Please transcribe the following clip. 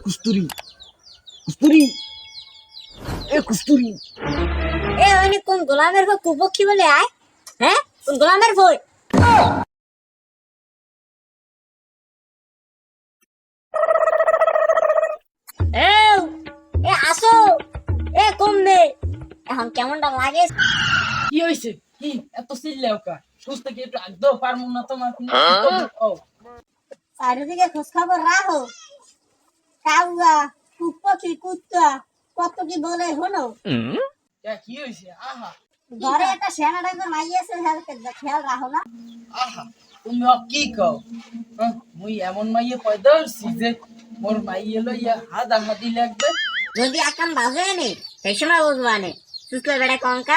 কুস্তুরি কুস্তুরি এ কুস্তুরি এ ওইনি কোন গোলামের ভোট কুপক্ষী বলে আয় হ্যাঁ কোন গোলামের ভোট এ এ আসো এ কমবে এখন কেমনটা লাগে কি হইছে কি এত চিল্লাও কা সুস্থ কি একটু আগ দাও পারমু না তোমার ও চারিদিকে খোঁজ খবর রাখো কাউয়া কুপক্ষী কুত্তা কত কি বলে শোনো কি হইছে আহা ঘরে একটা সেনা ডাক্তার মাইয়েছে খেয়াল রাখো না আহা তুমি কি কও মুই এমন মাইয়ে পয়দা হইছি যে মোর মাইয়ে লইয়া হাদাহাদি লাগবে যদি আকাম বাজে নে সেই সময় বুঝবানে সুস্থ বেড়ে কঙ্কা